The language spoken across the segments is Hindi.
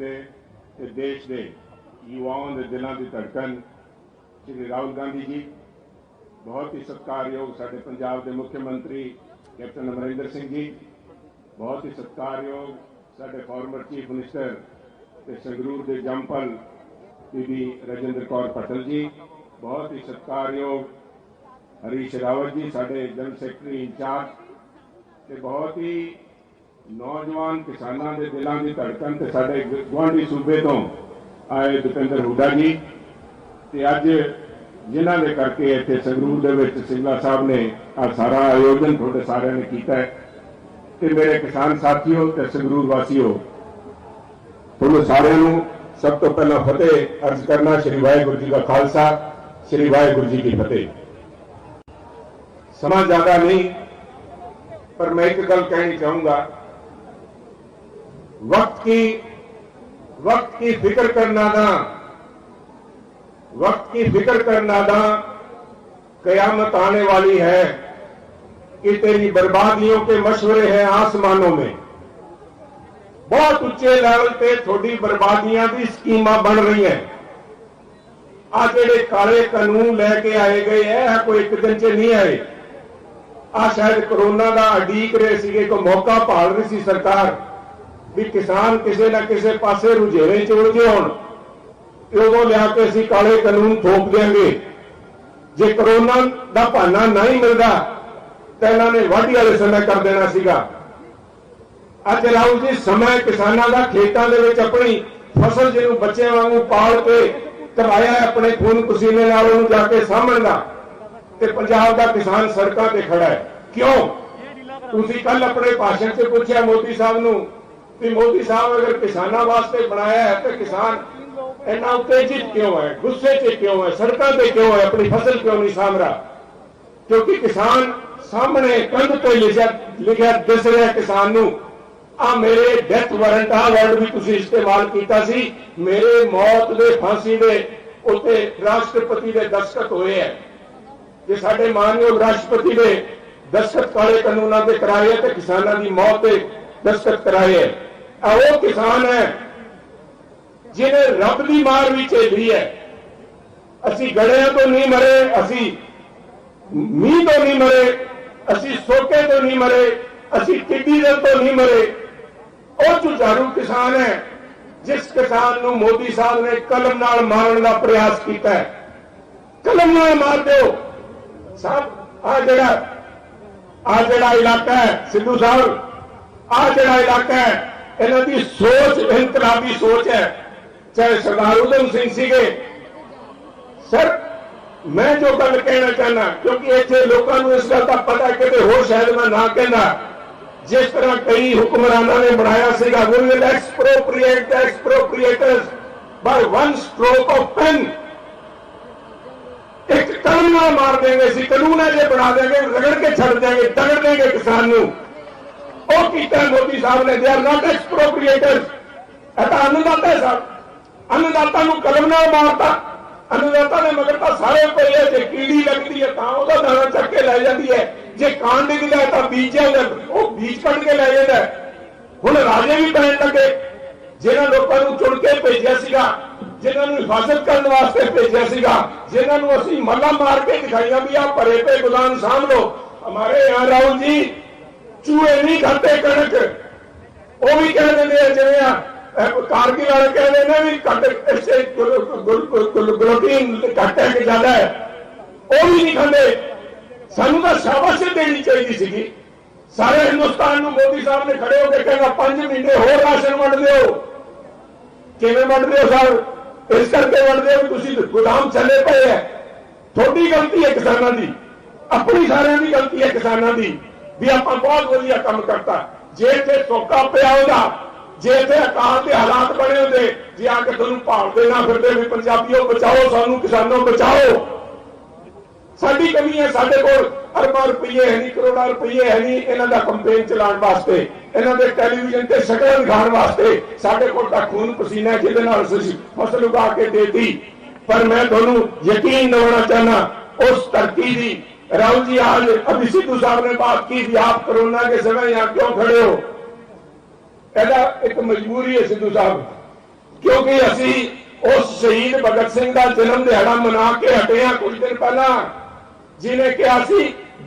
ਦੇ ਤੇ ਦੇਸ਼ ਦੇ युवाओं के दिलों की धड़कन श्री राहुल गांधी जी, बहुत ही सत्कारयोग साडे पंजाब के मुख्यमंत्री कैप्टन अमरिंदर सिंह जी, बहुत ही सत्कारयोग साडे फॉर्मर चीफ मिनिस्टर ते संगरूर के जंपल बीबी राजेंद्र कौर पटल जी, बहुत ही सत्कारयोग हरीश रावत जी साडे जनरल सैकटरी इंचार्ज, ते बहुत ही नौजवान किसानों के दिलों की धड़कन ते साडे गुआढ़ी सूबे तो आए दुपिंदर हुड्डा जी, ते अज जिन्हां दे करके इत्थे संगरूर दे विच सिंगला साहब ने आ सारा आयोजन तुहाडे सारिआं ने कीता है। ते मेरे किसान साथियों ते संगरूर वासियों, तुहानूं सारिआं नूं सब तो पहला फतेह अर्ज करना श्री वाहिगुरू जी का खालसा, श्री वाहिगुरू जी की फतेह। समा ज्यादा नहीं, पर मैं एक गल कहनी चाहूंगा, वक्त की फिक्र करना ना, वक्त की फिक्र करना ना, कयामत आने वाली है कि तेरी बर्बादियों के मशवरे हैं आसमानों में। बहुत उच्चे लेवल पे थोड़ी बर्बादियां की स्कीमां बन रही हैं। आ जेडे काले कानून लैके आए गए है, कोई एक दिन च नहीं आए। आ शायद कोरोना का अडीक रहे थे, कोई मौका भाल रही सी सरकार भी किसान किसी ना किसी पासे रुझेवे च उलझे होण, उदों लिया के असीं काले कानून थोप देंगे। जे कोरोना का बहाना नहीं मिलता तो इन्होंने वाढी वाले समय कर देना सीगा। अज राहुल जी समय किसानों का खेतों के विच अपनी फसल जिन्होंने बच्चे वांगू पाल के करवाया अपने खून पसीने नाल उहनूं जाके सामभण दा, ते पंजाब का किसान सड़कों पर खड़ा है। क्यों? तुसीं कल अपने भाषण से पूछा मोदी साहब नूं कि मोदी साहब अगर किसानों वास्ते बनाया है तो किसान इतना उत्तेजित क्यों है, गुस्से से क्यों है, सड़कों पर क्यों है, अपनी फसल क्यों नहीं साम रहा? क्योंकि किसान सामने कंध पे लिखा दिस रहा किसान नूं, आ मेरे डेथ वारंट आ वर्ड भी तुसीं इस्तेमाल कीता सी, मेरे मौत दे फांसी दे उत्ते राष्ट्रपति दे दस्तखत होए है। जे साडे मानयोग राष्ट्रपति दे दस्तखत काले कानूनां ते कराए ते किसानां दी मौत ते दस्तखत कराए है। वो किसान है जिन्हें रब की मार भी झेली है। असी गड़िया तो नहीं मरे, असी मीह तो नहीं मरे, असी सोके तो नहीं मरे, असी टिड्डी दल तो नहीं मरे। और जुझारू किसान है जिस किसान नूं मोदी साहब ने कलम नाल मारन का प्रयास किया है। कलम नाल मार दो साहब। आ जिहड़ा इलाका है सिद्धू साहब, आ जिहड़ा इलाका है इन्हां दी सोच इनकलाबी सोच है। चाहे सरदार उधम सिंह सीगे सर, मैं जो गल कहना चाहना, क्योंकि इत्थे लोगों को इस गल का पता कि हो शायद मैं ना कहना, जिस तरह कई हुक्मरानों ने बनाया सीगा, we will expropriate the expropriators by one stroke of pen. एक कलम नाल मार देंगे, सी कानून है जे बना देंगे, रगड़ के छड़ देंगे, दगड़ देंगे किसान नूं। ਉਹ ਕੀਤਾ मोदी साहब ने, दे आर नॉट एक्सप्रोप्रिएटर्स। अन्नदाता है साहब, अन्नदाता नूं कलम नाल मारता। अन्नदाता ने मगर तो सारे कोई है, जे कीड़ी लगती है तो वह दाना चक के लै जाती है, जे कान डिगदा है तो बीज वो बीज कट के लै जाता है। हुण राजे भी पैण लगे जिन्हां लोकां नूं चुन के भेजिया सीगा, जिन्हां नूं हिफाजत करने वास्ते भेजिया सीगा, जिन्हां नूं असीं मल्ला मार के दिखाइया भी आ भरे पे गुलाम सामभ लो। हमारे यहाँ राहुल जी चूहे नहीं खाते कणक, वो भी कह देंगे जिवें कारगिल वाले कह देने भी ग्लूटीन घट है कि ज्यादा है, वो भी नहीं खाते। सानू तो शाबाशी देनी चाहिए सी। सारे हिंदुस्तान में मोदी साहब ने खड़े होकर कहना 5 महीने होर राशन वंड दो। किवें वंड दो साहब? इस करके वंड दो भी तुसीं गुलाम चले पे है। थोड़ी गलती है किसानों की, अपनी सारिਆਂ की गलती है किसानों की भी आप बहुत वधिया काम करता। जे इत्थे सोका पिया होगा, जे इत्थे अकाल के हालात बने होंदे, जे आके तुहानूं भालदे ना फिरदे भी पंजाबियों बचाओ सानूं, किसानों बचाओ। साडी कमी है, साडे कोल अरबां रुपये है नहीं, करोड़ां रुपये है नहीं इन्हां दा कंपेन चलाउण वास्ते, इन्हां दे टैलीविजन ते शकल दिखाउण वास्ते। साडे कोल तां खून पसीना है जिहदे नाल असीं फसल उगा के देती। पर मैं तुहानूं यकीन दिलाना चाहना उस धरती दी। राहुल जी आज अभी सिद्धू साहब ने बात की थी, आप कोरोना के समय यहां क्यों खड़े हो? कहता एक मजबूरी है सिद्धू साहब, क्योंकि असी उस शहीद भगत सिंह का जन्म दिहाड़ा मना के हटे हैं कुछ दिन पहला, जिन्हें कहा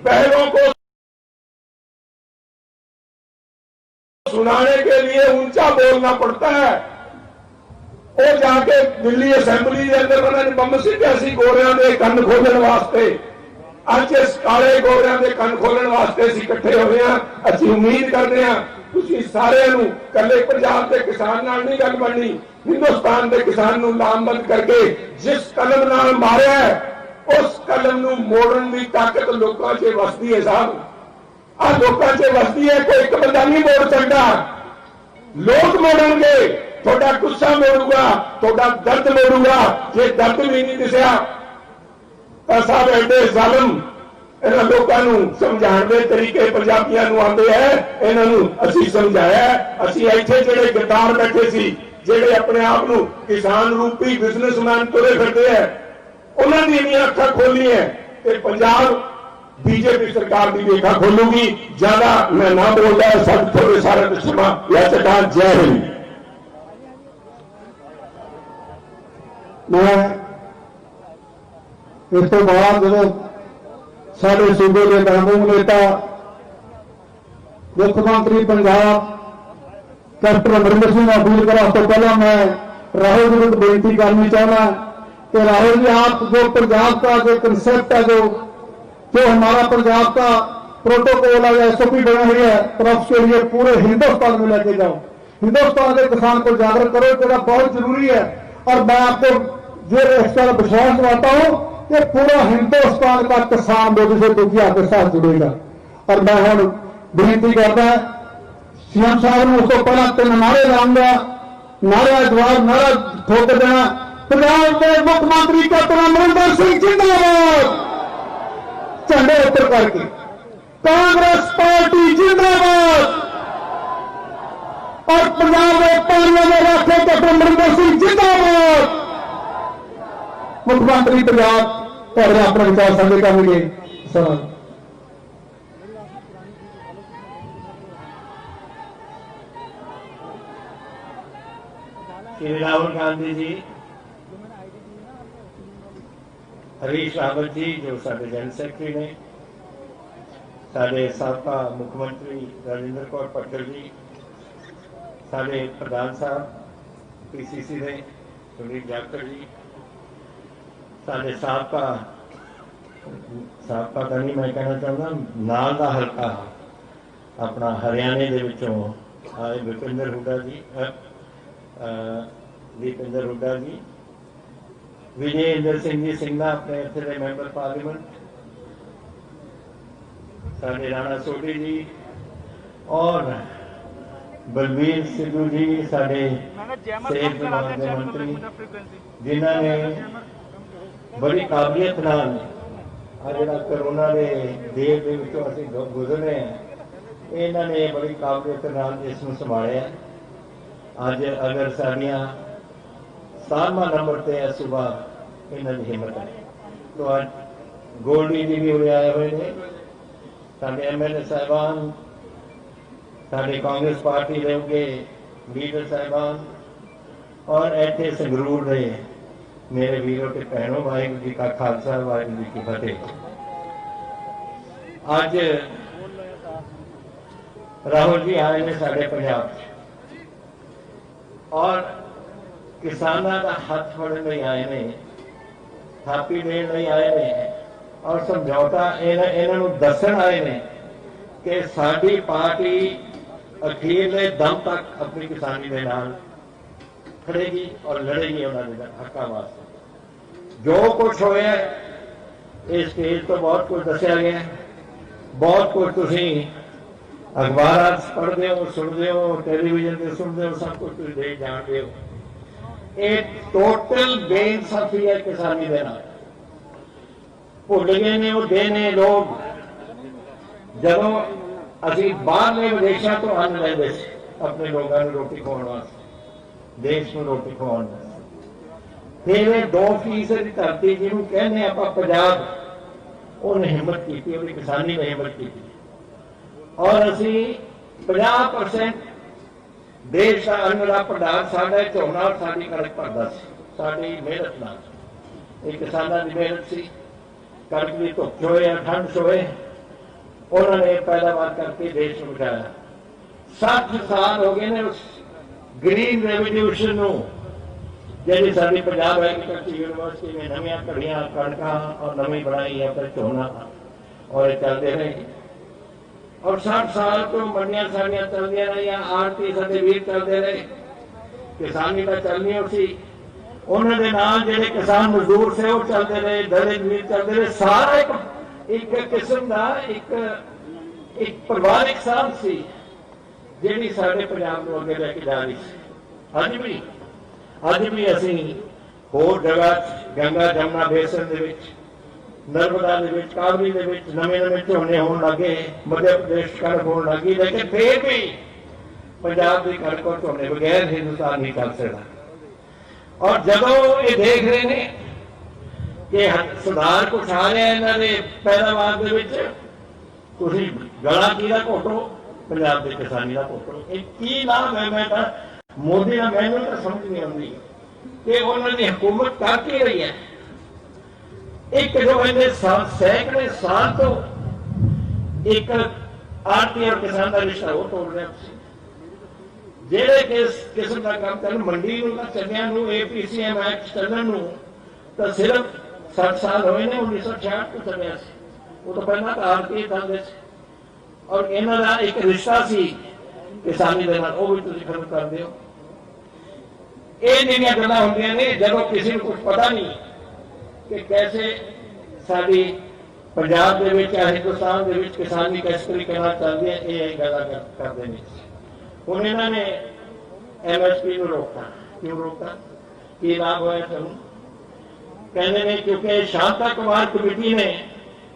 बहनों को सुनाने के लिए ऊंचा बोलना पड़ता है। वो जाके दिल्ली असेंबली के अंदर उन्होंने बंब सिੱਟਿਆ ਸੀ गोरियां के ਕੰਨ खोलने वास्ते। ਅੱਜ इस काले गोरियां के ਕੰਨ खोलने वास्ते ਅਸੀਂ इकट्ठे होए हैं। ਅਸੀਂ उम्मीद करते हैं ਤੁਸੀਂ ਸਾਰਿਆਂ ਨੂੰ ਕੱਲੇ ਪੰਜਾਬ ਦੇ किसान नाल नहीं गल बननी, हिंदुस्तान के किसान ਨੂੰ ਲਾਮਬੰਦ करके जिस कलम नाल मारिया है उस कलम ਨੂੰ मोड़न की ताकत लोगों च वसदी है। साहब आ लोगों च वसदी है, कोई एक बंदा नहीं मोड़ सकता। लोग मोड़नगे, थोड़ा गुस्सा मोड़ूगा, थोड़ा दर्द मोड़ूगा। जे दर्द भी नहीं दिसया तो साहब एडे जालिम इन्हां लोकां नूं समझाउण दे तरीके पंजाबियां नूं आउंदे है, इन्हां नूं असीं समझाया। असीं इत्थे जिहड़े गद्दार बैठे सी, जिहड़े अपने आप नूं किसान रूपी बिजनेसमैन तुरे फिरदे है, उन्हां दी इन्नियां अखां खोलीआं ते पंजाब बीजेपी सरकार की भी अखां खोलूगी। ज्यादा मैं ना बोलदा, सब थोड़े सारे क्षमा याचका। जय हिंद। मैं इस तो बाद जो साढ़े सूबे के महबूब नेता मुख्यमंत्री पंजाब कैप्टन अमरिंदर सिंह अपील करा, तो पहला मैं राहुल जी को बेनती करनी चाहना कि राहुल जी आप जो पंजाब का जो कंसेप्ट है, जो हमारा पंजाब का प्रोटोकॉल है, एसओपी बना हुई है, तो उसके लिए पूरे हिंदुस्तान में लेके जाओ, हिंदुस्तान के किसान को जागरूक करो, जो बहुत जरूरी है। और मैं आपको जो इसका विश्वास दिलाता हूं कि पूरा हिंदुस्तान का किसान मोदी से दुखिया के साथ जुड़ेगा। और मैं हम बेनती करता सीएम साहब ने उसको पहला 3 नारे लाऊंगा, नारा जवाब नारा ठोक देना। पंजाब के मुख्यमंत्री कैप्टन अमरिंदर सिंह जिंदाबाद, झंडे ऊपर करके। कांग्रेस पार्टी जिंदाबाद। और पंजाब में पानियों में रखे कैप्टन अमरिंदर सिंह जिंदाबाद। मुख्यमंत्री पंजाब और अपने विचार साझे करेंगे। सवाल श्री राहुल गांधी जी, हरीश रावत जी जो साडे जनरल सैकटरी ने, साडे साबका मुख्यमंत्री राजेंद्र कौर पटेल जी, साडे प्रधान साहब पीसीसी ने सुनील जाखड़ जी, साडे साबका का नहीं मैं कहना चाहता, नाल दा हल्का अपना हरियाणे दे विचों आए विपिंदर हुड्डा जी, दीपिंदर हुड्डा जी, विजय इंदर सिंह जी सिंघा अपने इत्थे दे मैंबर पार्लीमेंट, साडे राणा सोढी जी और बलबीर सिद्धू जी साडे सेहत विभाग के मंत्री, जिन्होंने बड़ी काबिलियत नाल आ जिहड़ा करोना के देर दे विचों असीं गुजरे हैं, इन्होंने बड़ी काबिलियत नाल इस नूं संभालिया। अज अगर साडियां 17वां नंबर ते है सुबह इन्हां दी हिम्मत है, तो अज गोल्डी जी भी उरे आए हुए ने, साडे एमएलए साहिबान, साडे कांग्रेस पार्टी दे उगे लीडर साहिबान और इत्थे संगरूर दे मेरे वीरों के भैनों, वाहिगुरू जी का खालसा वाहिगुरू जी की फतेह। अज राहुल जी आए ने साडे पंजाब और किसानों का हाथ फड़न लई आए ने, थापी देण लई आए ने और समझौता इन्हों दसन आए ने कि साडी पार्टी अखीरले दम तक अपनी किसानी के नाल खड़ेगी और लड़ेगी उन्होंने हकों वास्ते। जो कुछ होया इस स्टेज तो बहुत कुछ दसिया गया, बहुत कुछ तुसीं अखबार पढ़ते हो, सुनते हो, टेलीविजन से सुनते हो, सब कुछ तुसीं देख जानते हो। एक टोटल बेइंसाफी है किसानी के नाल। भुल गए ने वो देने लोग जदों असीं बाहरले विदेशों तो अन्न लैंदे सी अपने लोगों को रोटी खवाउण वास्ते, देश को रोटी खवाउण वास्ते। फिर 2% की धरती जिन्होंने कहने आप पंजाब, उन्हें हिम्मत की, किसानी ने हिम्मत की और असी 50% देश का अन्न का भंडार साडा झोना और साडी कणक भरदा सी, साडी मेहनत नाल। ये किसानां दी मेहनत सी, कणक की धुप होए या ठंड होए, उन्होंने पैदावार करके देश को बचाया। 60 साल हो गए ने उस ग्रीन रेवोल्यूशन नूं, जिहड़ी साडी पंजाब एग्रीकल्चर यूनिवर्सिटी ने नवीं घड़ियां कणकां और नवीं बनाई है पर झोना और ये चलते रहे। और 60 साल तो मंडियां साडियां चलदियां रहियां, आड़ती साडे वीर चलते रहे, किसानी का चलनी सी, उन्होंने नाल जिहड़े किसान मजदूर से वो चलते रहे, दलित वीर चलते रहे। सारा एक किस्म का एक परिवारिक साथ सी जिहड़ी साडे पंजाब नूं अगे लैके जा रही सी। अज भी असीं होर जगह गंगा जमुना बेसन दे विच, नर्मदा दे विच, कावरी दे विच नवे झोने होण लगे, मध्य प्रदेश कणक होण लगी, लेकिन फिर भी पंजाब की कणक और झोने बगैर हिंदुस्तान नहीं चल सकता। और जदों ये देख रहे ने कि सुधार कुछ आ रहा है इन्होंने पैदावार के विच, तुसीं गला किहदा घोटो, पंजाब के किसानी का घोटो। ये की लाभ है? मैं तो मोदी का मैनू तो समझ नहीं आती कि उन्होंने हुकूमत कर की रही है। एक जो इन्हें सैकड़े साल तो एक आड़ती और किसान का रिश्ता वो तोड़ रहे, जेड़े किस्म का काम चल मंडी चलिया APCM एक्ट चलन तो सिर्फ 60 साल हुए ने। 1966 को चलिया, वो तो पहला तो आड़ती चलते और इन्हों का एक रिश्ता सी किसानी के नाल, वो भी तुसीं खत्म कर दिओ। ये जिहड़ियां गल्लां हुंदियां ने जदों किसी को कुछ पता नहीं कि कैसे साडी पंजाब दे विच या हिंदुस्तान दे विच किसानी किस तरीके नाल चलदी है, ये गल्लां करदे ने। हुण इन्हां ने MSP नूं रोकता, क्यों रोकता? की लाभ होया तुहानूं? कहंदे ने क्योंकि शांता कुमार कमेटी ने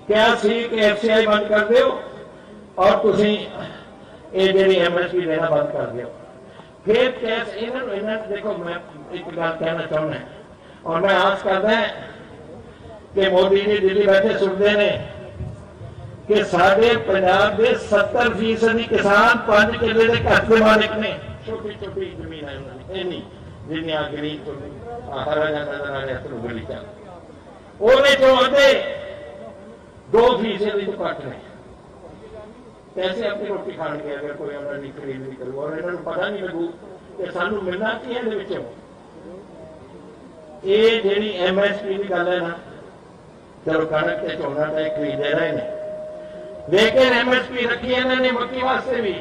कहा सी कि FCI बंद कर दिओ और तुसीं ये जिहड़ी MSP देना बंद कर दिओ। फिर कैसे इन्होंने देखो, मैं एक गल कहना चाहना और मैं आस करदा कि मोदी जी दिल्ली बैठे सुनते हैं कि साडे पंजाब के 70% किसान 5 किले के घर के मालिक ने, छोटी छोटी जमीन है उन्होंने, इन्नी जिन्नी गरीब हरा जा नजर आ रहा तुम गली चा, उन्हें जो अद्धे 2% तो घट ने पैसे अपनी रोटी खाने के अगर कोई ऑर्डर नहीं खरीद नहीं करू और इन्होंने पता नहीं लगू कि सानू मिलना की है। ये जी MSP की गल है ना, चलो कणक के झोना तो खरीदे रहे हैं, लेकिन MSP रखी इन्होंने मक्की वास्ते भी।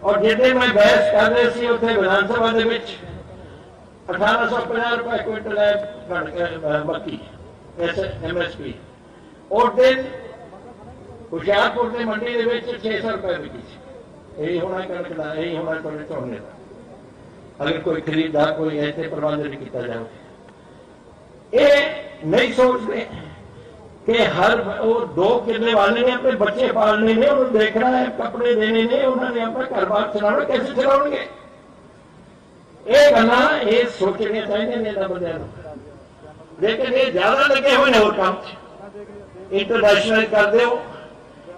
और जिसे मैं बहस कर रहे थे उत्थे विधानसभा के 1850 रुपए क्विंटल है कणक मक्की MSP, उस दिन हुशियारपुर की मंडी के 600 रुपए बिकी। यही होना कणक का, यही होना थोड़े झोने का, अगर कोई खरीददार कोई ऐसे प्रबंध नहीं किया जाए। ये नहीं सोचते कि हर वो 2 किले वाले ने अपने बच्चे पालने ने, उन्होंने देखना है, कपड़े देने ने, उन्होंने अपना घर बार चलाना, कैसे चलाओगे? ये गल्लां ये सोचनियां चाहिए ने बंदियां नूं, लेकिन ये ज्यादा लगे हुए ने होर काम इंटरनेशनल कर दो,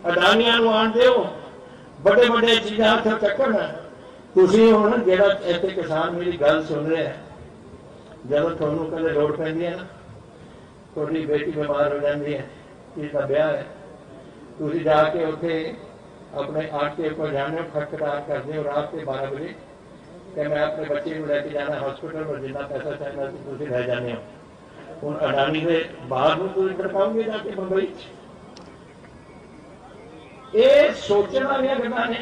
अडानियां नूं आण दिओ, बड़े बड़े चीज़ां हत्थ चक्कण। तुसीं हुण जिहड़ा इत्थे किसान मेरी गल सुन रहा है, जदों तुहानूं कदे लोड़ पैंदी है ना, तुहाडी बेटी बीमार हो जाती है, किसी का ब्याह है, तुसीं जाके उत्थे अपने आटे को जाने खटखटाट करते हो रात के 12 बजे कि मैं अपने बच्चे को लेके जाना हॉस्पिटल में, जितना पैसा चाहिए तुसीं लै जाने हो। हुण अडानी के बाहर नूं तुसीं खड़काओगे जाके बंबई। ये सोचने वाली गल्लां ने,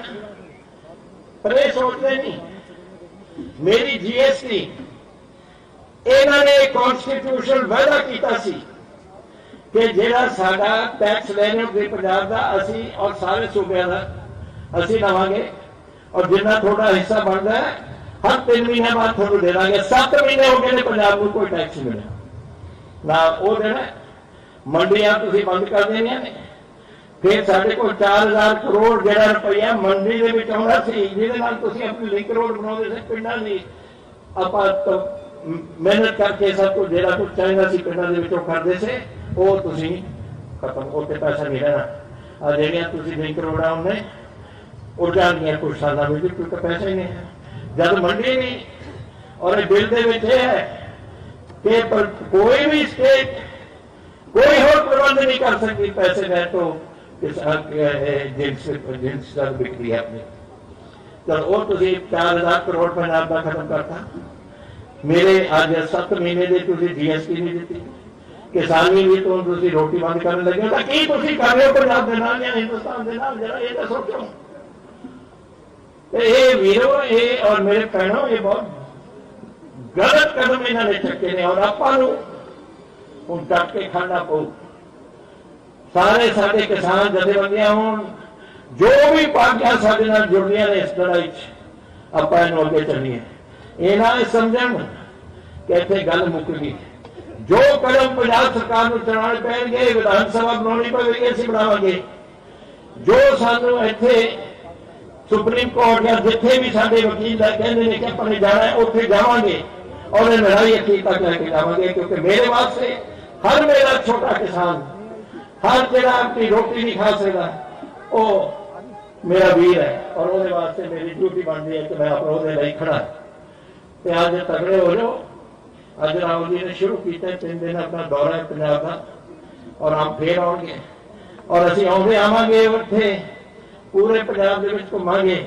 पर ये सोचते नहीं। मेरी GST इन्होंने कॉन्स्टिट्यूशन वायदा किया सी कि जिहड़ा साडा टैक्स लेने पंजाब का असी और सारे सूबे का असी लवांगे, और जिन्ना थोड़ा हिस्सा बनता है हर 3 महीने बाद थोड़ा दे देंगे। 7 महीने हो गए पंजाब को कोई टैक्स नहीं मिला ना, वो देना मंडियां तुसीं बंद कर देनियां ने। फिर साढ़े को 4000 करोड़ जरा रुपया मंडी के विच आउंदा सी, जिहदे नाल तुसीं अपनी लिंक रोड बनाउंदे सी पिंडां दी, आपां तो मेहनत करके सब कुछ जरा कुछ चाहिदा सी पिंडां दे विचों करदे से, वो तुसीं खत्म, उत्ते पैसा नहीं रहना। आ जिहड़ियां तुसीं लिंक रोडां उन्हें उड़ जाणगीआं कुछ सालां विच, क्योंकि पैसा ही नहीं है। जब मंडी नहीं और बिल दे विच यह है कि कोई भी स्टेट कोई और प्रबंध नहीं कर सकती पैसे में तो जिन्स का बिक्री है अपनी। चलो वो तुम 4000 करोड़ पंजाब का खत्म करता, मेरे अज 7 महीने की तुम GST नहीं दी, किसानी भी तो तुम रोटी बंद करने लगे तो की तुम कर रहे हो पंजाब के नाल या हिंदुस्तान के नाल, जरा ये तो सोचो। ये वीरो ये और मेरे भैनों ये बहुत गलत कदम इन्होंने चुके ने और आपां नूं हुण डट के खाना पऊ। सारे साडे किसान जथेबंदियां होण जो भी पार्टियां साडे नाल जुड़दियां ने इस लड़ाई च आपां इहनूं अगे चलीए। ये ना समझण कि इत्थे गल मुक गई। जो कदम पंजाब सरकार नूं चलाने पैणगे, विधान सभा बनाउणी पवेगी, असीं बनावांगे। जो सानूं इत्थे सुप्रीम कोर्ट या जिथे भी साडे वकील कहंदे ने कि अपने जाना है उत्थे जावांगे और ये लड़ाई अखीर तक लेके जावांगे, क्योंकि मेरे वास्ते हर मेरा छोटा किसान, हर जरा अपनी रोटी नहीं खा सकता, वो मेरा वीर है और वो वास्ते मेरी ड्यूटी बनती है कि मैं अपने वो लिए खड़ा। तो अज तगड़े हो जाओ। अज राहुल जी ने शुरू किया 3 दिन अपना दौरा है पंजाब का और हम फिर आउणगे और असीं आउंदे आवांगे उत्थे पूरे पंजाब दे विच घुमांगे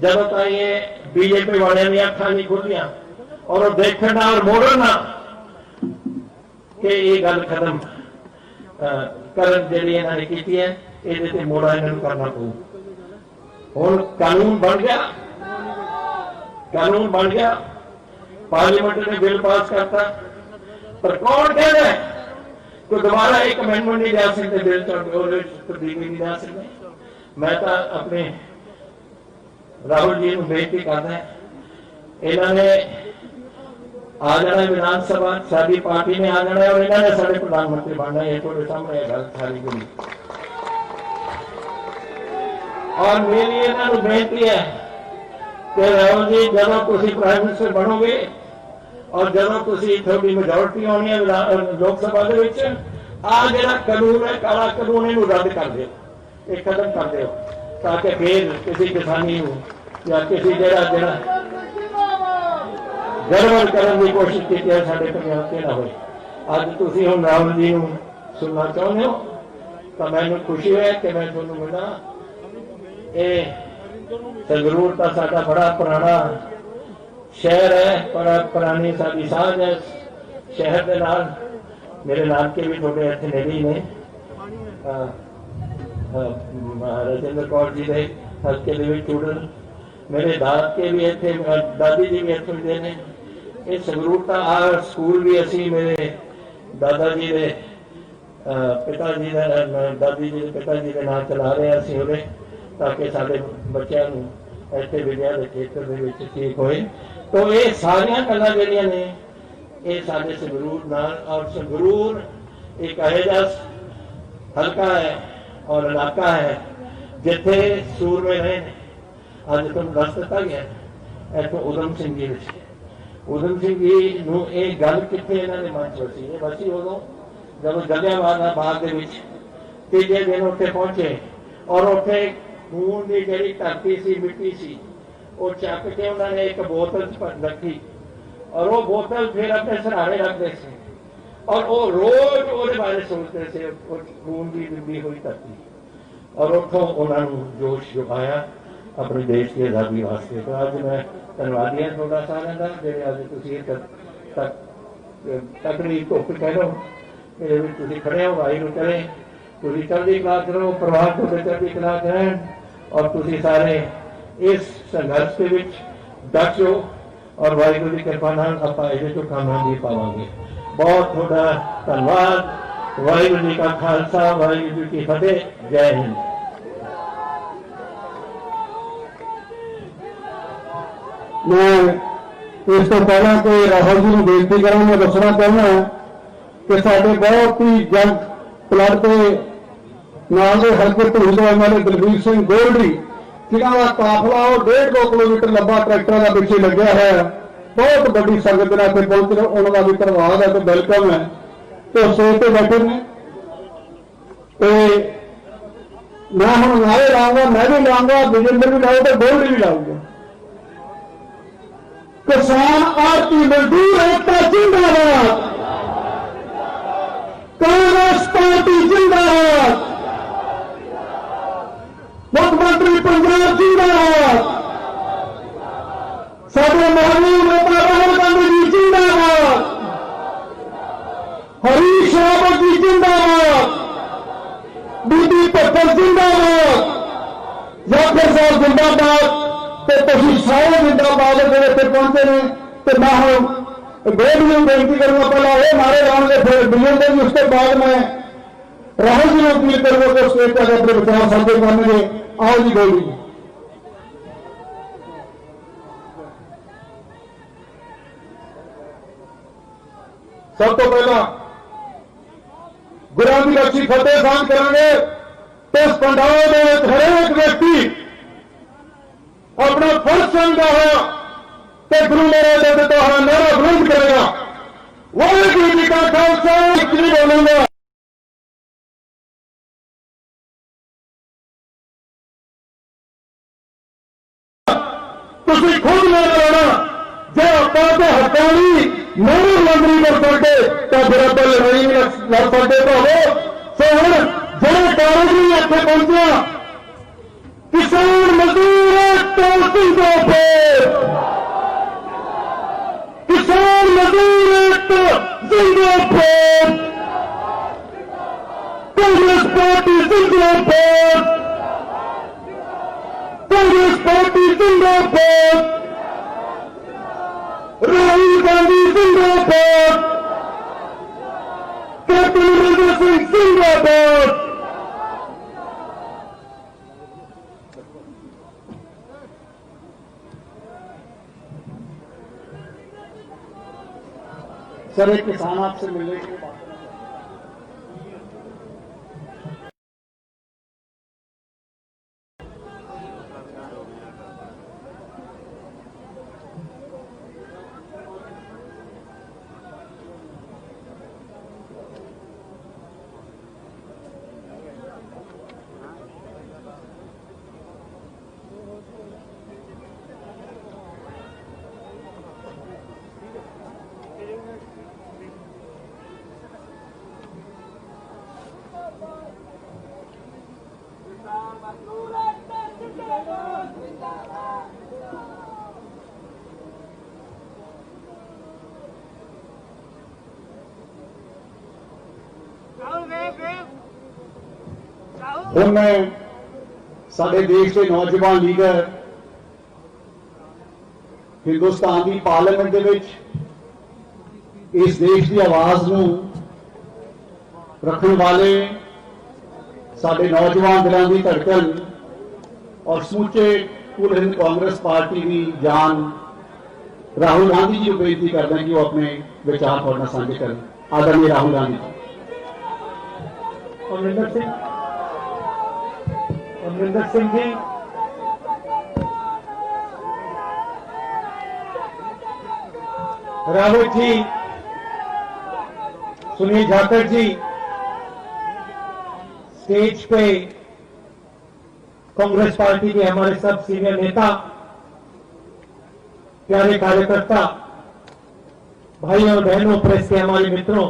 जदों तक ये बीजेपी वालियां दी अखां नहीं खुलियां और देखना और मोड़ना कि ये गल खत्म करन जिहड़ी इन्हां ने कीती है, इहदे ते मोड़ा इन्हां नूं करना पऊ। हुण कानून बन गया, कानून बन गया, पार्लीमेंट ने बिल पास करता, पर कौन कह रहा है कि दोबारा एक अमेंडमेंट नहीं ला सकते, बिल तब्दीली नहीं ला सकते। मैं तो अपने राहुल जी को बेनती करना है, इन्होंने आ जाना विधान सभा, साडी पार्टी ने आ जाना है और इन्होंने साडे प्रधानमंत्री बनना है। थोड़े सामने गल सारी गुनी और मेरी इन्होंने बेनती है कि राहुल जी जब तुम प्राइम मिनिस्टर बनोगे और जब थोड़ी मेजोरिटी आनी है लोक सभा के आ जरा कानून है काला कानून इनू रद्द कर दो, ये खत्म कर दो, ताकि फिर किसी किसानी या किसी जरा जरा गड़बड़ करने की कोशिश की साडे पंजाब से ना हो। अज तुसीं हुण राहुल जी नूं सुनना चाहुंदे हो तो मैनूं खुशी है कि मैं तुहानूं मिला। ये संगरूर का साडा बड़ा पुराना शहर है, बड़ा पुरानी साडी साझ है शहर के नाल। मेरे नानके भी थोड़े इत्थे नेड़े ही ने, राजेंद्र कौर जी के हल्के दे विच चूड़न, मेरे दादके भी इत्थे, दादी जी भी इत्थों दे ने। ये संगरूर का आ स्कूल भी असी मेरे दादा जी के पिता जी दादी जी पिता जी के नाम चला रहे असीं उहदे, ताकि साडे बच्चों को इत्थे विद्या के खेत्र दे विच ठीक होए। तो ये सारियां गल्लां जिहड़ियां ने ये साडे संगरूर नाल, और संगरूर एक इहो जिहा हल्का है और इलाका है जिथे सूरमे रहे ने। अज तुहानूं दस दिता गया इत्थों उधम सिंह जी, उधम सिंह जी नूं ये गल कित्थे इन्हां दे मन च वसी, ये वसी उदों जब जलियांवाला बाग दे विच तीजे दिन उत्थे पहुंचे और उत्थे खून की जिहड़ी धरती सी, मिट्टी सी, वो चक के उन्होंने एक बोतल रखी और वो बोतल फिर अपने सराहने रखते थे और वो रोज वो बारे सोचते थे, खून की बिंदी हुई धरती, और उतों उन्होंने जोश जगाया अपने देश की आज़ादी वास्ते। तो अज मैं धन्यवादी हाँ थोड़ा सारा का, जेडे अज तकड़ी धुप कह लो ये खड़े हो, भाई चले तुम चढ़ती कला करो, परिवार थोड़े चढ़ती कला रहन और तुम सारे इस संघर्ष के विच डट जाओ और वाहिगुरू की कृपा नाल आपां इहदे चों कामयाबी पावांगे। बहुत थोड़ा धन्यवाद। वाहिगुरू जी का खालसा, वाहिगुरू जी की फतेह। जय हिंद। मैं इस तो पहला कि राहुल जी को बेनती करूँ, मैं दसना चाहना कि साडे बहुत ही जंग प्लट के नाल दे हल्के धूल दे एमएलए दलबीर सिंह गोल्डी जिन्हों का काफला वो 1.5 किलोमीटर लंबा ट्रैक्टर का पिछे लग्या है, बहुत बड़ी संगत ने इतने पहुंचे, उन्होंने भी धन्यवाद है तो वेलकम है। तो स्टेज पर बैठे ने मैं हम नारे लाऊंगा, मैं भी लाऊंगा, विजेंद्र भी लाऊंगा, गोल्डी भी लाऊंगा। किसान आरती मजदूर एकता जिंदाबाद, कांग्रेस पार्टी जिंदाबाद, मुख्यमंत्री पंजाब जिंदाबाद, साडे महबूब नेता राहुल गांधी जी जिंदाबाद, हरीश रावत जी जिंदाबाद, बीबी पत्थर जिंदाबाद, जाफर साहब जिंदाबाद। तो तुम सारे जिंदाबाद जो इतने पहुंचे ने तो मैं हूं गोल्ड में बेनती करूंगा, पहला वो नारे लाएंगे, फिर बिलियन देंगे, उसके बाद मैं राहुल जी को अपील करूंगा कि स्टेज पर अपने विचार साझे करेंगे। आओ जी गोल्ड जी। सब तो पहला गुरु की अच्छी फतेह साझ करेंगे तो इस पंडाल में हरेक व्यक्ति अपना फर्ज समझता है तो गुरु मेरे दर्द तो हमारा नारा बुलंद करेगा, वाहिगुरू जी का खालसा बोलूंगा। तुम खुद मेरा रहना जो आपके हकानी मेरे मंत्री कर सकते तो बराबर लड़ाई लड़ सकते तो हो। सो हम जो कारोबारी इतने पहुंचे किसान मजदूर तो जिंदाबाद, किसान मजदूर तो जिंदाबाद, कांग्रेस पार्टी जिंदाबाद, कांग्रेस पार्टी जिंदाबाद, राहुल गांधी जिंदाबाद, कैप्टन अमरिंदर सिंह जिंदाबाद। सर एक किसान आपसे मिलने के बाद ਹੁਣ ਮੈਂ ਸਾਡੇ ਦੇਸ਼ ਦੇ ਨੌਜਵਾਨ ਲੀਡਰ ਹਿੰਦੁਸਤਾਨ ਦੀ ਪਾਰਲੀਮੈਂਟ ਦੇ ਵਿੱਚ ਇਸ ਦੇਸ਼ ਦੀ ਆਵਾਜ਼ ਨੂੰ ਰੱਖਣ ਵਾਲੇ ਸਾਡੇ ਨੌਜਵਾਨ ਦਿਲਾਂ ਦੀ ਧੜਕਣ ਔਰ ਸਮੁੱਚੇ ਕੁੱਲ ਹਿੰਦ ਕਾਂਗਰਸ ਪਾਰਟੀ ਦੀ ਜਾਨ ਰਾਹੁਲ ਗਾਂਧੀ ਜੀ ਨੂੰ ਬੇਨਤੀ ਕਰਦਾ ਕਿ ਉਹ ਆਪਣੇ ਵਿਚਾਰ ਤੁਹਾਡੇ ਨਾਲ ਸਾਂਝੇ ਕਰਨ। ਆਦਰਣੀ ਰਾਹੁਲ ਗਾਂਧੀ ਜੀ। अमरिंदर सिंह जी, राहुल जी, सुनील जाखड़ जी, स्टेज पे कांग्रेस पार्टी के हमारे सब सीनियर नेता, प्यारे कार्यकर्ता, भाइयों और बहनों, प्रेस के हमारे मित्रों,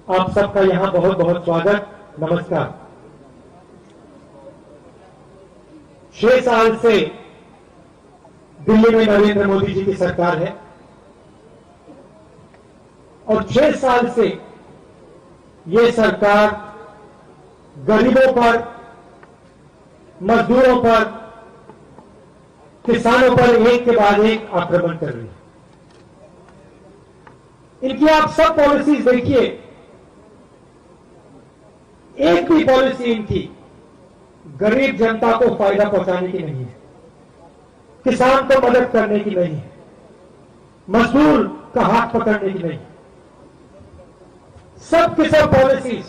आप सबका यहां बहुत बहुत स्वागत, नमस्कार। 6 साल से दिल्ली में नरेंद्र मोदी जी की सरकार है और 6 साल से ये सरकार गरीबों पर, मजदूरों पर, किसानों पर एक के बाद एक आक्रमण कर रही है। इनकी आप सब पॉलिसीज देखिए, एक भी पॉलिसी इनकी गरीब जनता को फायदा पहुंचाने की नहीं है, किसान को मदद करने की नहीं है, मजदूर का हाथ पकड़ने की नहीं। सब की सब पॉलिसीज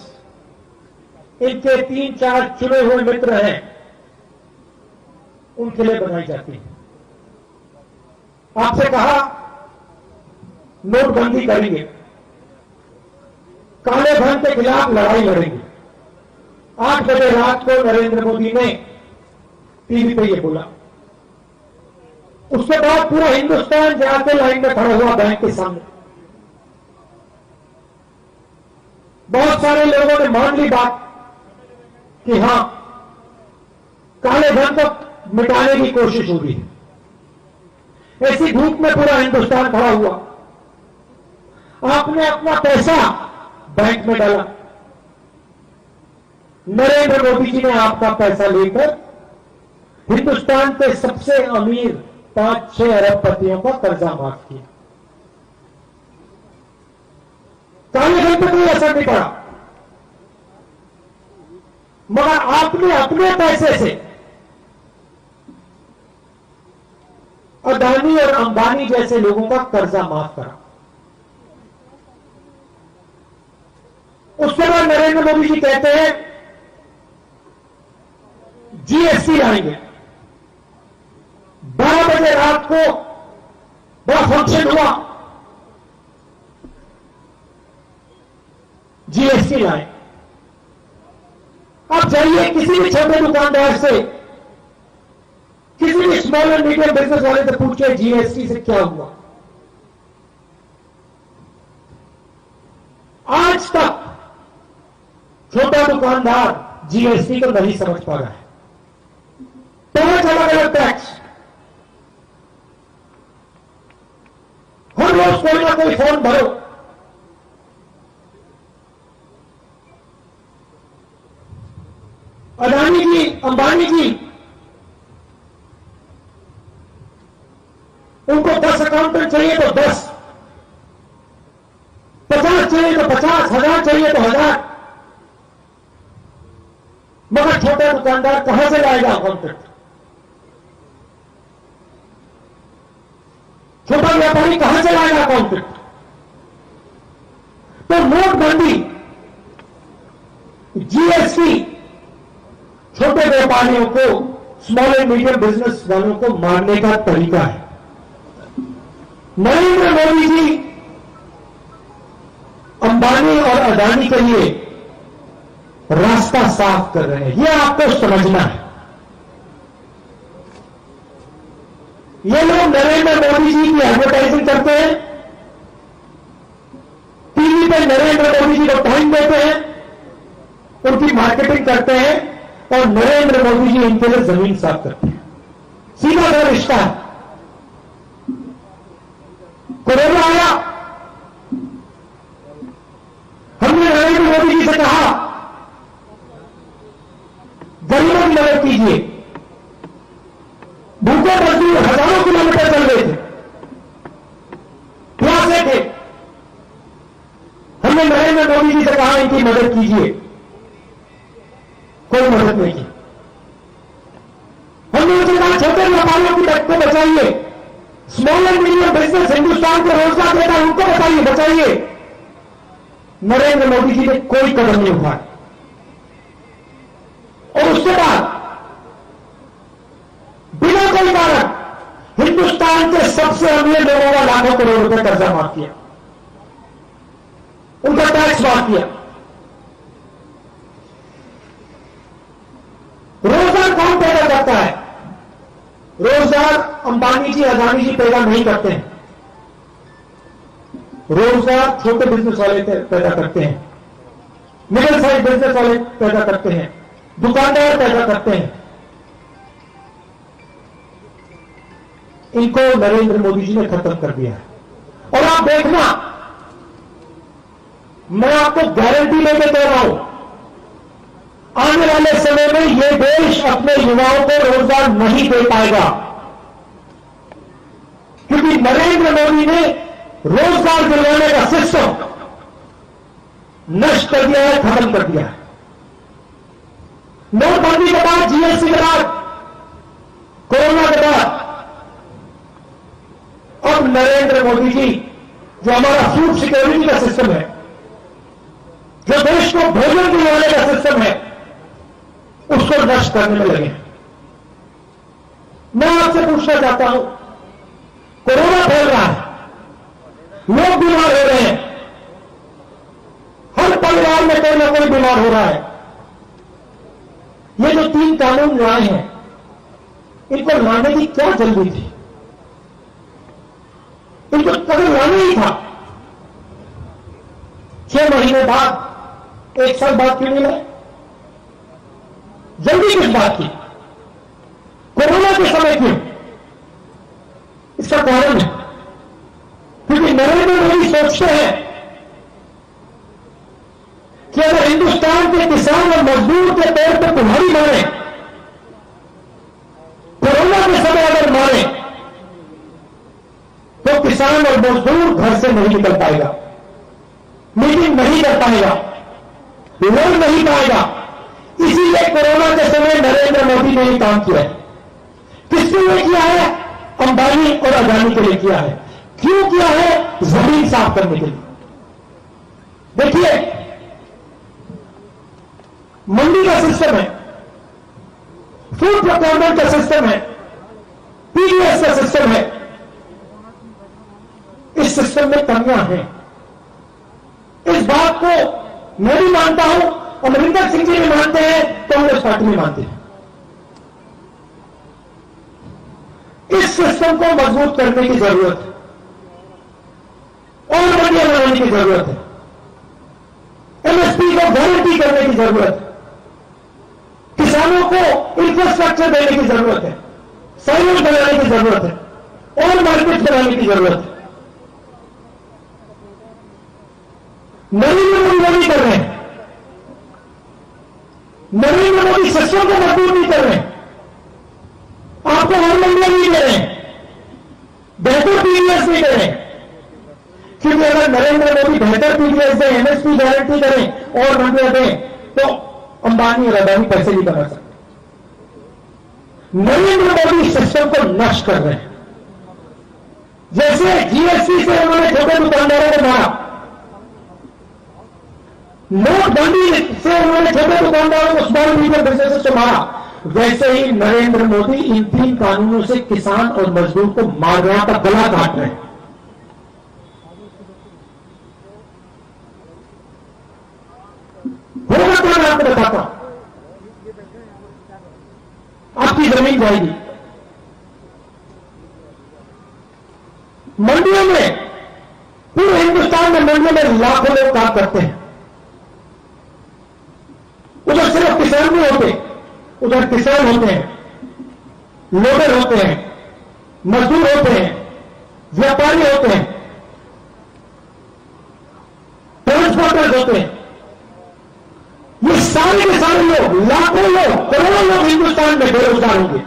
इनके 3-4 चुने हुए मित्र हैं, उनके लिए बनाई जाती है। आपसे कहा नोटबंदी करेंगे, काले धन के खिलाफ लड़ाई लड़ेंगे। 8 बजे रात को नरेंद्र मोदी ने टीवी पे ये बोला। उसके बाद पूरा हिंदुस्तान जाके लाइन में खड़ा हुआ बैंक के सामने। बहुत सारे लोगों ने मान ली बात कि हां, काले धन को मिटाने की कोशिश हो रही है। ऐसी धूप में पूरा हिंदुस्तान खड़ा हुआ। आपने अपना पैसा बैंक में डाला, नरेंद्र मोदी जी ने आपका पैसा लेकर हिंदुस्तान के सबसे अमीर 5-6 अरबपतियों का कर्जा माफ किया। काले धन पर कोई असर नहीं पड़ा, मगर आपने अपने पैसे से अदानी और अंबानी जैसे लोगों का कर्जा माफ करा। उसके बाद नरेंद्र मोदी जी कहते हैं जीएसटी लाएंगे। 12 बजे रात को बड़ा फंक्शन हुआ, जीएसटी लाए। अब जाइए किसी भी छोटे दुकानदार से, किसी भी स्मॉल एंड मीडियम बिजनेस वाले से पूछिए जीएसटी से क्या हुआ। आज तक छोटा दुकानदार जीएसटी को नहीं समझ पा रहा है। 5 अलग-अलग टैक्स, हर रोज कोई ना कोई फोन भरो। अदानी जी, अंबानी जी, उनको 10 अकाउंटेंट चाहिए तो 10, 50 चाहिए तो 50, 1000 चाहिए तो 1000। मगर छोटा दुकानदार कहां से लाएगा अकाउंटेंट? छोटा व्यापारी कहां से लाएगा अकाउंटेंट? तो नोटबंदी, जीएसटी छोटे व्यापारियों को, स्मॉल एंड मीडियम बिजनेस वालों को मारने का तरीका है। नरेंद्र मोदी जी अंबानी और अदानी के लिए रास्ता साफ कर रहे हैं, यह आपको समझना है। ये लोग नरेंद्र मोदी जी की एडवर्टाइजिंग करते हैं, टीवी पे नरेंद्र मोदी जी को टाइम देते हैं, उनकी मार्केटिंग करते हैं और नरेंद्र मोदी जी इनके लिए जमीन साफ करते हैं। सीधा सा रिश्ता है। कोरोना आया, हमने नरेंद्र मोदी जी से कहा गरीबों की मदद कीजिए। भूखे मजदूर हजारों किलोमीटर चल रहे थे, प्यासे थे। हमने नरेंद्र मोदी जी से कहा इनकी मदद कीजिए, कोई मदद नहीं की। हमने उनसे कहा छोटे व्यापारियों की तक को बचाइए, small and medium business Hindustan को रोजगार देता है उनको बताइए, बचाइए। नरेंद्र मोदी जी ने कोई कदम नहीं उठाया। और उसके बाद बिना कोई कारण हिंदुस्तान के सबसे अमीर लोगों का लाखों करोड़ रुपए कर्जा माफ किया, उनका टैक्स माफ किया। रोजगार कौन पैदा करता है? रोजगार अंबानी जी, अदानी जी पैदा नहीं करते हैं। रोजगार छोटे बिजनेस वाले पैदा करते हैं, मिडिल साइज बिजनेस वाले पैदा करते हैं, दुकानदार पैदा करते हैं। इनको नरेंद्र मोदी जी ने खत्म कर दिया है। और आप देखना, मैं आपको गारंटी लेके कह रहा हूं, आने वाले समय में यह देश अपने युवाओं को रोजगार नहीं दे पाएगा, क्योंकि नरेंद्र मोदी ने रोजगार दिलवाने का सिस्टम नष्ट कर दिया है, खत्म कर दिया है। नोटबंदी के बाद, जीएसटी के बाद, कोरोना के बाद, अब नरेंद्र मोदी जी जो हमारा फूड सिक्योरिटी का सिस्टम है, जो देश को भोजन दिलवाने का सिस्टम है, उसको नष्ट करने में लगे। मैं आपसे पूछना चाहता हूं, कोरोना फैल रहा है, लोग बीमार हो रहे हैं, हर परिवार में कोई ना कोई बीमार हो रहा है। ये जो 3 कानून लाए हैं, इनको लाने की क्या जल्दी थी? मोदी को अगर लाना ही था 6 महीने बाद, 1 साल बाद क्यों नहीं लाए? जल्दी किस बात की? कोरोना के समय क्यों? इसका कारण है क्योंकि नरेंद्र मोदी सोचते हैं कि अगर हिंदुस्तान के किसान और मजदूर के तौर पर तुम्हारी मारे, कोरोना के समय अगर मारे, तो किसान और मजदूर घर से नहीं निकल पाएगा, मीटिंग नहीं कर पाएगा, लड़ नहीं पाएगा। इसीलिए कोरोना के समय नरेंद्र मोदी ने ही काम किया है। किसके लिए किया है? अंबानी और अदानी के लिए किया है। क्यों किया है? जमीन साफ करने के लिए। देखिए, मंडी का सिस्टम है, फूड प्रोक्योरमेंट का सिस्टम है, पीडीएस का सिस्टम है। इस सिस्टम में कमियां हैं। इस बात को मैं भी मानता हूं, अमरिंदर सिंह जी भी मानते हैं, कांग्रेस पार्टी भी मानती है। इस सिस्टम को मजबूत करने की जरूरत है और मंडियां बनाने की जरूरत है, एमएसपी को गारंटी करने की जरूरत है, किसानों को इंफ्रास्ट्रक्चर देने की जरूरत है, साइलेंस बनाने की जरूरत है और मार्केट बनाने की जरूरत है। नरेंद्र मोदी वो नहीं कर रहे हैं। नरेंद्र मोदी सिस्टम को मजबूत नहीं कर रहे हैं, आपको हर मंडियां नहीं दे रहे हैं, बेहतर पीडीएस नहीं दे रहे हैं। क्योंकि अगर नरेंद्र मोदी बेहतर पीडीएस दें, एमएसपी गारंटी करें और मंडियां दें, तो अंबानी और अदानी पैसे नहीं कमा सकते। नरेंद्र मोदी सिस्टम को नष्ट कर रहे हैं। जैसे जीएसटी से उन्होंने छोटे दुकानदारों को मारा, नोटबंदी से उन्होंने छोटे दुकानदारों को, स्मॉल मीडियम बिजनेसेस को मारा, वैसे ही नरेंद्र मोदी इन 3 कानूनों से किसान और मजदूर को मार रहे हैं, का गला काट रहे हैं। होगा तो मैं आपको बताता हूं, आपकी जमीन जाएगी। मंडियों में, पूरे हिंदुस्तान में मंडियों में लाखों लोग काम करते हैं। उधर सिर्फ किसान नहीं होते, उधर किसान होते हैं, लोडर होते हैं, मजदूर होते हैं, व्यापारी होते हैं, ट्रांसपोर्टर्स होते हैं। ये सारे के सारे लोग, लाखों लोग, करोड़ों लोग हिंदुस्तान में बेरोजगार होंगे।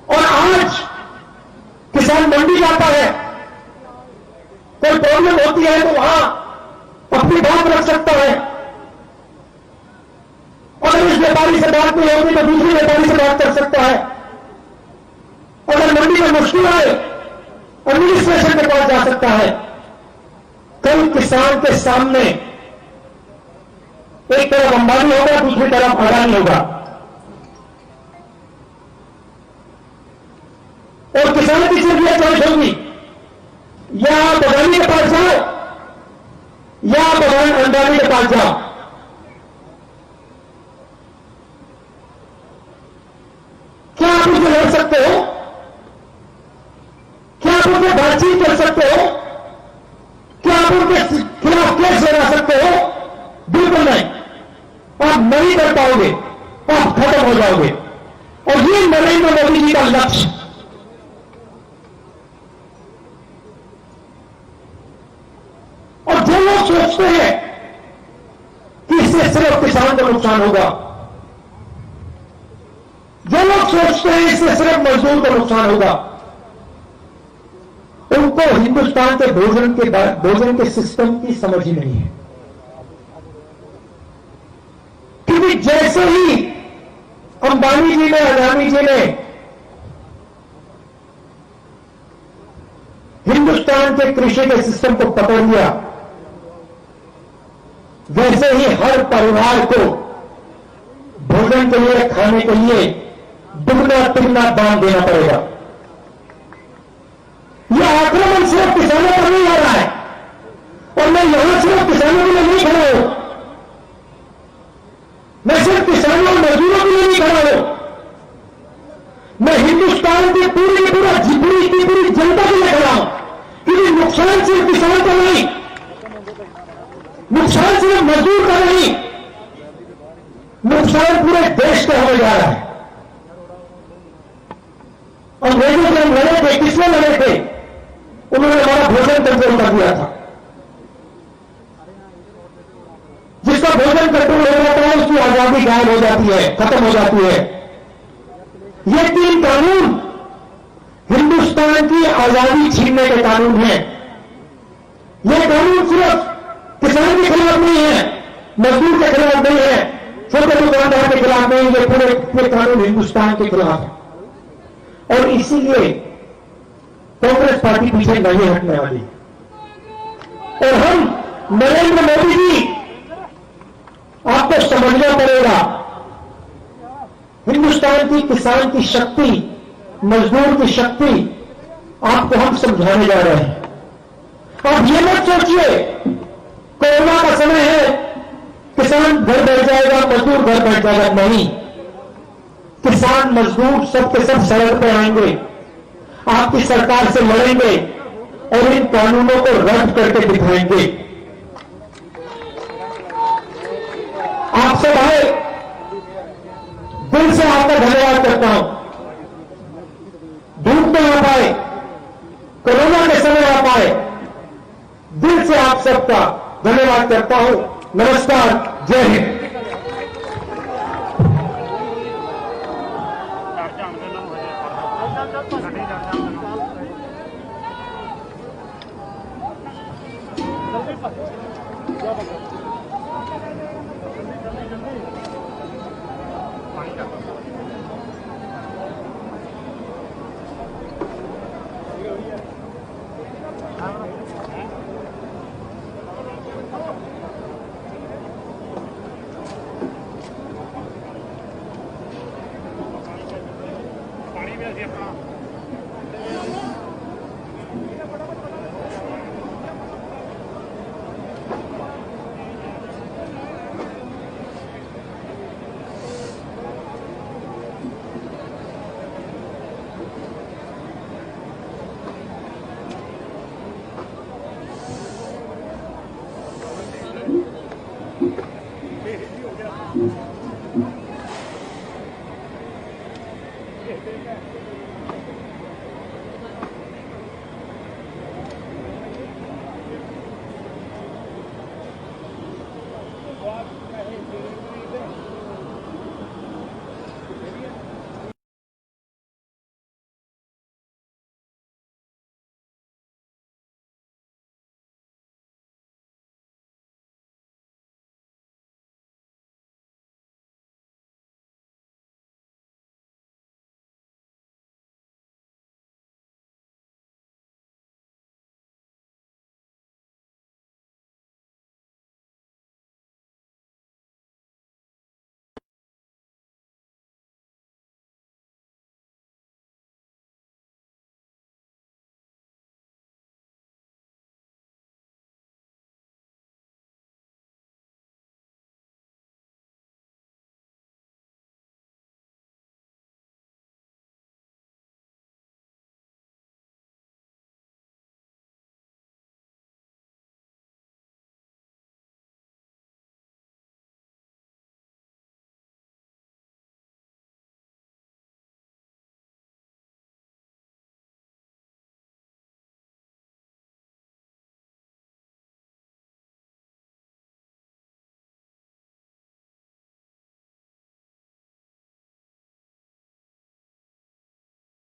और आज किसान मंडी जाता है, कोई प्रॉब्लम होती है तो वहां अपनी बात रख सकता है। अगर इस व्यापारी से बात नहीं होगी तो दूसरे व्यापारी से बात कर सकता है। अगर मंडी में मुश्किल आए, एडमिनिस्ट्रेशन के पास जा सकता है। कल किसान के सामने एक तरफ अंबानी होगा, दूसरी तरफ अडानी होगा, और किसान की सिर्फ यह चॉइस होगी, या आप अडानी के पास जाओ या आप अंबानी के पास जाओ। क्या आप उनसे लड़ सकते हो? क्या आप उनसे बातचीत कर सकते हो? क्या आप उनके खिलाफ केस लगा सकते हो? बिल्कुल नहीं, आप नहीं कर पाओगे, आप खत्म हो जाओगे। और ये नरेंद्र मोदी जी का लक्ष्य। और जो लोग सोचते हैं कि इससे सिर्फ किसान को नुकसान होगा, जो लोग सोचते हैं इससे सिर्फ मजदूर को नुकसान होगा, उनको हिंदुस्तान के भोजन के सिस्टम की समझ ही नहीं है। क्योंकि जैसे ही अंबानी जी ने, अडानी जी ने हिंदुस्तान के कृषि के सिस्टम को पकड़ लिया, वैसे ही हर परिवार को भोजन के लिए, खाने के लिए दुगना तिगना दाम देना पड़ेगा। यह आक्रमण सिर्फ किसानों पर नहीं आ रहा है, और मैं यहां सिर्फ किसानों के लिए नहीं खड़ा हूं, मैं सिर्फ किसानों और मजदूरों के लिए नहीं खड़ा हूं, मैं हिंदुस्तान के पूरी जनता के लिए खड़ा हूं, क्योंकि नुकसान सिर्फ किसान का नहीं, नुकसान सिर्फ मजदूर का नहीं, नुकसान पूरे देश का होने जा रहा है। अंग्रेजों से हम लड़े थे, किसने लड़े थे? उन्होंने हमारा भोजन कंट्रोल कर दिया था। जिसका भोजन कंट्रोल हो जाता है उसकी आजादी गायब हो जाती है, खत्म हो जाती है। ये 3 कानून हिंदुस्तान की आजादी छीनने के कानून हैं। ये कानून सिर्फ किसान के खिलाफ नहीं है, मजदूर के खिलाफ नहीं है, छोटे दुकानदार के खिलाफ नहीं, ये पूरे कानून हिंदुस्तान के खिलाफ है। और इसीलिए कांग्रेस पार्टी पीछे नहीं हटने वाली। और हम नरेंद्र मोदी जी, आपको समझना पड़ेगा, हिंदुस्तान की किसान की शक्ति, मजदूर की शक्ति आपको हम समझाने जा रहे हैं। आप ये मत सोचिए कोरोना का समय है, किसान घर बैठ जाएगा, मजदूर घर बैठ जाएगा। नहीं, किसान मजदूर सबके सब सड़क पे आएंगे, आपकी सरकार से लड़ेंगे और इन कानूनों को रद्द करके दिखाएंगे। आप सब आए, दिल से आपका धन्यवाद करता हूं। धूप में आप आए, कोरोना के समय आप आए, दिल से आप सबका धन्यवाद करता हूं। नमस्कार, जय हिंद। पानी